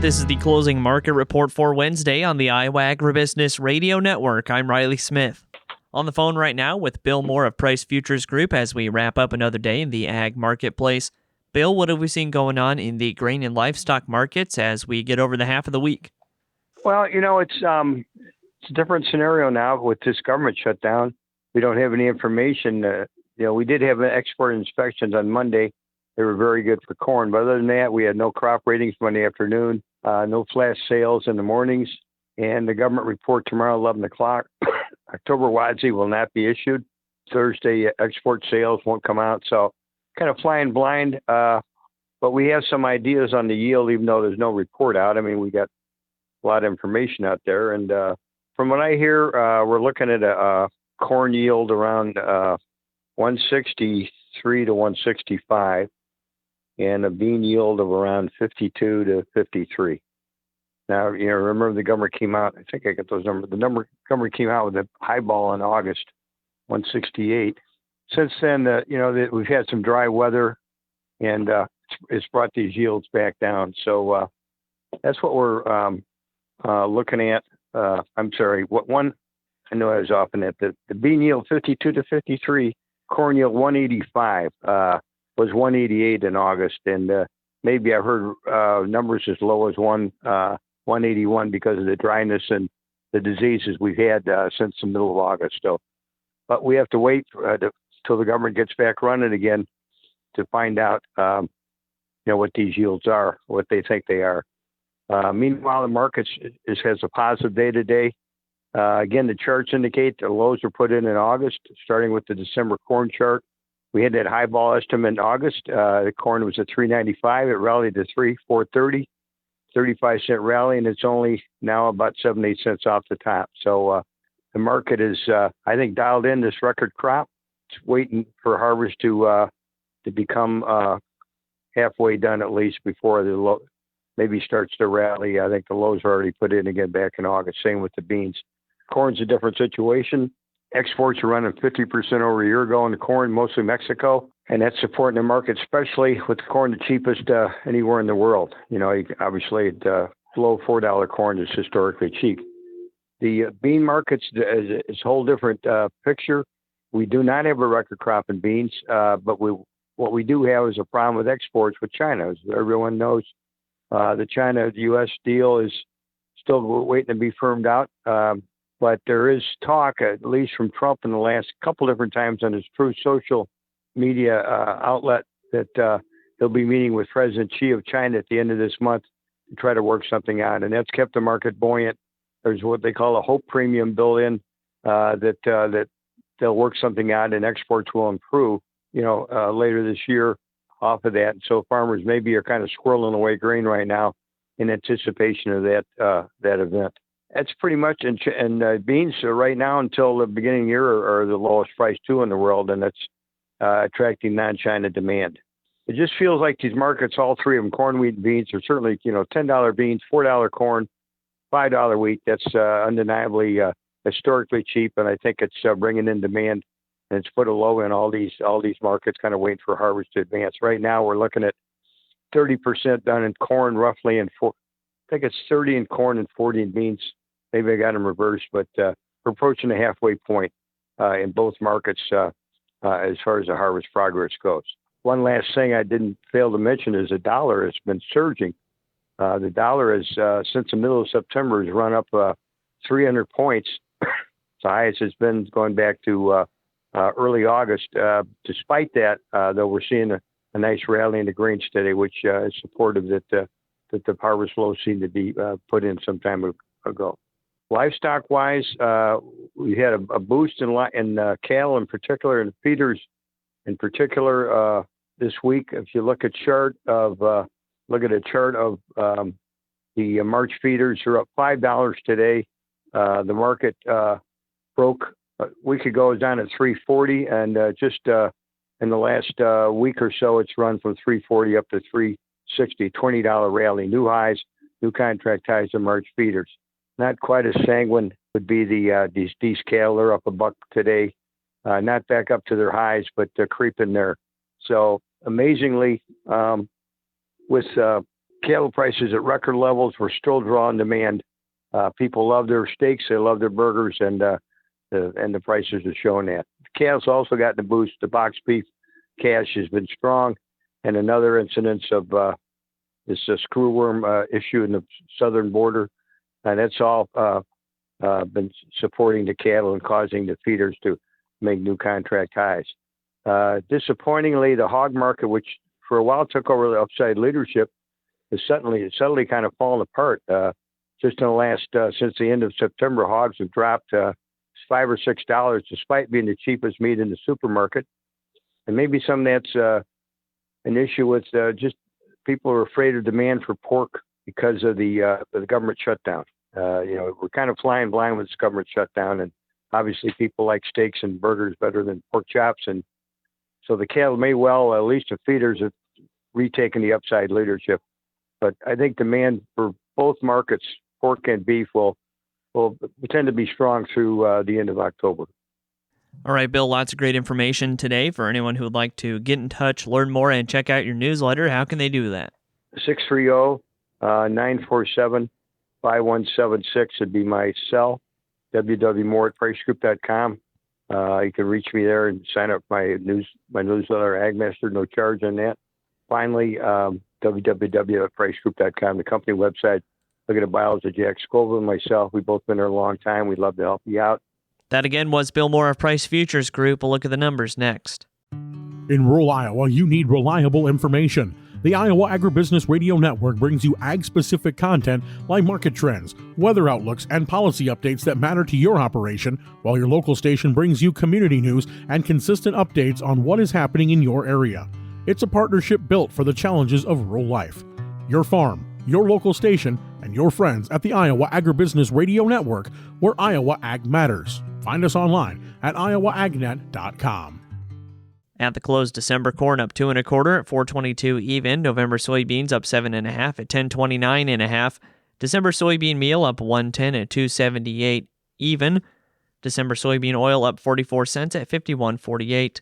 This is the closing market report for Wednesday on the Iowa Agribusiness Radio Network. I'm Riley Smith. On the phone right now with Bill Moore of Price Futures Group as we wrap up another day in the ag marketplace. Bill, what have we seen going on in the grain and livestock markets as we get over the half of the week? Well, it's a different scenario now with this government shutdown. We don't have any information. We did have export inspections on Monday. They were very good for corn. But other than that, we had no crop ratings Monday afternoon. No flash sales in the mornings, and the government report tomorrow, 11 o'clock. October WASDE will not be issued. Thursday, export sales won't come out. So kind of flying blind, but we have some ideas on the yield, even though there's no report out. I mean, we got a lot of information out there. And from what I hear, we're looking at a corn yield around 163 to 165. And a bean yield of around 52 to 53. Now, remember the government came out, I think I got those numbers. The government came out with a high ball in August, 168. Since then, we've had some dry weather, and it's brought these yields back down. So that's what we're looking at. I'm sorry, I know I was off in it. The bean yield 52 to 53, corn yield 185. Was 188 in August, and maybe I've heard numbers as low as 181 because of the dryness and the diseases we've had since the middle of August. So, but we have to wait till the government gets back running again to find out, what these yields are, what they think they are. Meanwhile, the market has a positive day today. Again, the charts indicate the lows were put in August, starting with the December corn chart. We had that high ball estimate in August. The corn was at 395. It rallied to 430, 35-cent rally, and it's only now about 7-8 cents off the top. So the market is, I think, dialed in this record crop. It's waiting for harvest to become halfway done at least before the low maybe starts to rally. I think the lows are already put in again back in August. Same with the beans. Corn's a different situation. Exports are running 50% over a year ago in the corn, mostly Mexico, and that's supporting the market, especially with the corn the cheapest anywhere in the world. Obviously, below $4 corn is historically cheap. The bean markets is a whole different picture. We do not have a record crop in beans, but what we do have is a problem with exports with China. As everyone knows, the China-U.S. deal is still waiting to be firmed out. But there is talk, at least from Trump in the last couple different times on his Truth social media outlet, that he'll be meeting with President Xi of China at the end of this month to try to work something out. And that's kept the market buoyant. There's what they call a hope premium built in that they'll work something out and exports will improve, later this year off of that. So farmers maybe are kind of squirreling away grain right now in anticipation of that event. That's pretty much, and beans right now until the beginning of the year are the lowest price too in the world, and that's attracting non-China demand. It just feels like these markets, all three of them, corn, wheat, and beans, are certainly, $10 beans, $4 corn, $5 wheat. That's undeniably historically cheap, and I think it's bringing in demand, and it's put a low in all these markets, kind of waiting for harvest to advance. Right now, we're looking at 30% done in corn, roughly, and I think it's 30 in corn and 40 in beans. Maybe I got them reversed, but we're approaching the halfway point in both markets as far as the harvest progress goes. One last thing I didn't fail to mention is the dollar has been surging. The dollar has, since the middle of September, has run up 300 points. It's the highest it's been going back to early August. Despite that, though, we're seeing a nice rally in the grain today, which is supportive that the harvest lows seem to be put in some time ago. Livestock-wise, we had a boost in cattle in particular, and feeders in particular this week. If you look at a chart of the March feeders, are up $5 today. The market broke a week ago, it was down at 340, and just in the last week or so, it's run from 340 up to 360, $20 rally, new highs, new contract highs in March feeders. Not quite as sanguine would be these cattle. They're up $1 today, not back up to their highs, but creeping there. So amazingly, with cattle prices at record levels. We're still drawing demand. People love their steaks, they love their burgers, and the prices are showing that. Cattle's also gotten a boost. The box beef cash has been strong, and another incidence of this screwworm issue in the southern border, and that's all been supporting the cattle and causing the feeders to make new contract highs. Disappointingly, the hog market, which for a while took over the upside leadership, is suddenly kind of fallen apart. Just in the last, since the end of September, hogs have dropped $5 or $6 despite being the cheapest meat in the supermarket. And maybe some of that's an issue with just people are afraid of demand for pork because of the government shutdown. We're kind of flying blind with this government shutdown, and obviously people like steaks and burgers better than pork chops. And so the cattle may well, at least the feeders, have retaken the upside leadership. But I think demand for both markets, pork and beef, will tend to be strong through the end of October. All right, Bill, lots of great information today. For anyone who would like to get in touch, learn more, and check out your newsletter, how can they do that? 630-947-5176 would be my cell. www.moore@pricegroup.com. You can reach me there and sign up for my newsletter, Agmaster, no charge on that. Finally, www.pricegroup.com, the company website. Look at the bios of Jack Scoville and myself. We've both been there a long time. We'd love to help you out. That again was Bill Moore of Price Futures Group. We'll look at the numbers next. In rural Iowa, you need reliable information. The Iowa Agribusiness Radio Network brings you ag-specific content like market trends, weather outlooks, and policy updates that matter to your operation, while your local station brings you community news and consistent updates on what is happening in your area. It's a partnership built for the challenges of rural life. Your farm, your local station, and your friends at the Iowa Agribusiness Radio Network, where Iowa Ag matters. Find us online at iowaagnet.com. At the close, December corn up 2 1/4 at 4.22 even. November soybeans up 7 1/2 at 10.29 1/2. December soybean meal up 1.10 at 2.78 even. December soybean oil up 44 cents at 51.48.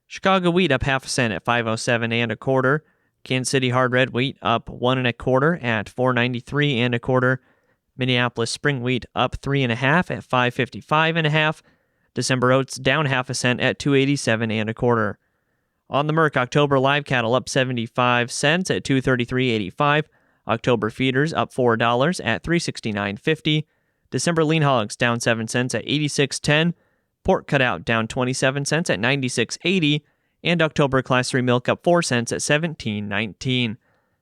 Chicago wheat up 1/2 cent at 5.07 1/4. Kansas City hard red wheat up 1 1/4 at 4.93 1/4. Minneapolis spring wheat up 3 1/2 at 5.55 1/2. December oats down 1/2 cent at 2.87 1/4. On the Merc, October live cattle up 75 cents at 233.85. October feeders up $4 at 369.50. December lean hogs down 7 cents at 86.10. Pork cutout down 27 cents at 96.80. And October Class 3 milk up 4 cents at 17.19.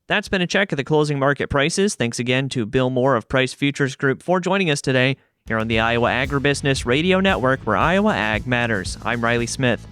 That's been a check of the closing market prices. Thanks again to Bill Moore of Price Futures Group for joining us today here on the Iowa Agribusiness Radio Network, where Iowa Ag matters. I'm Riley Smith.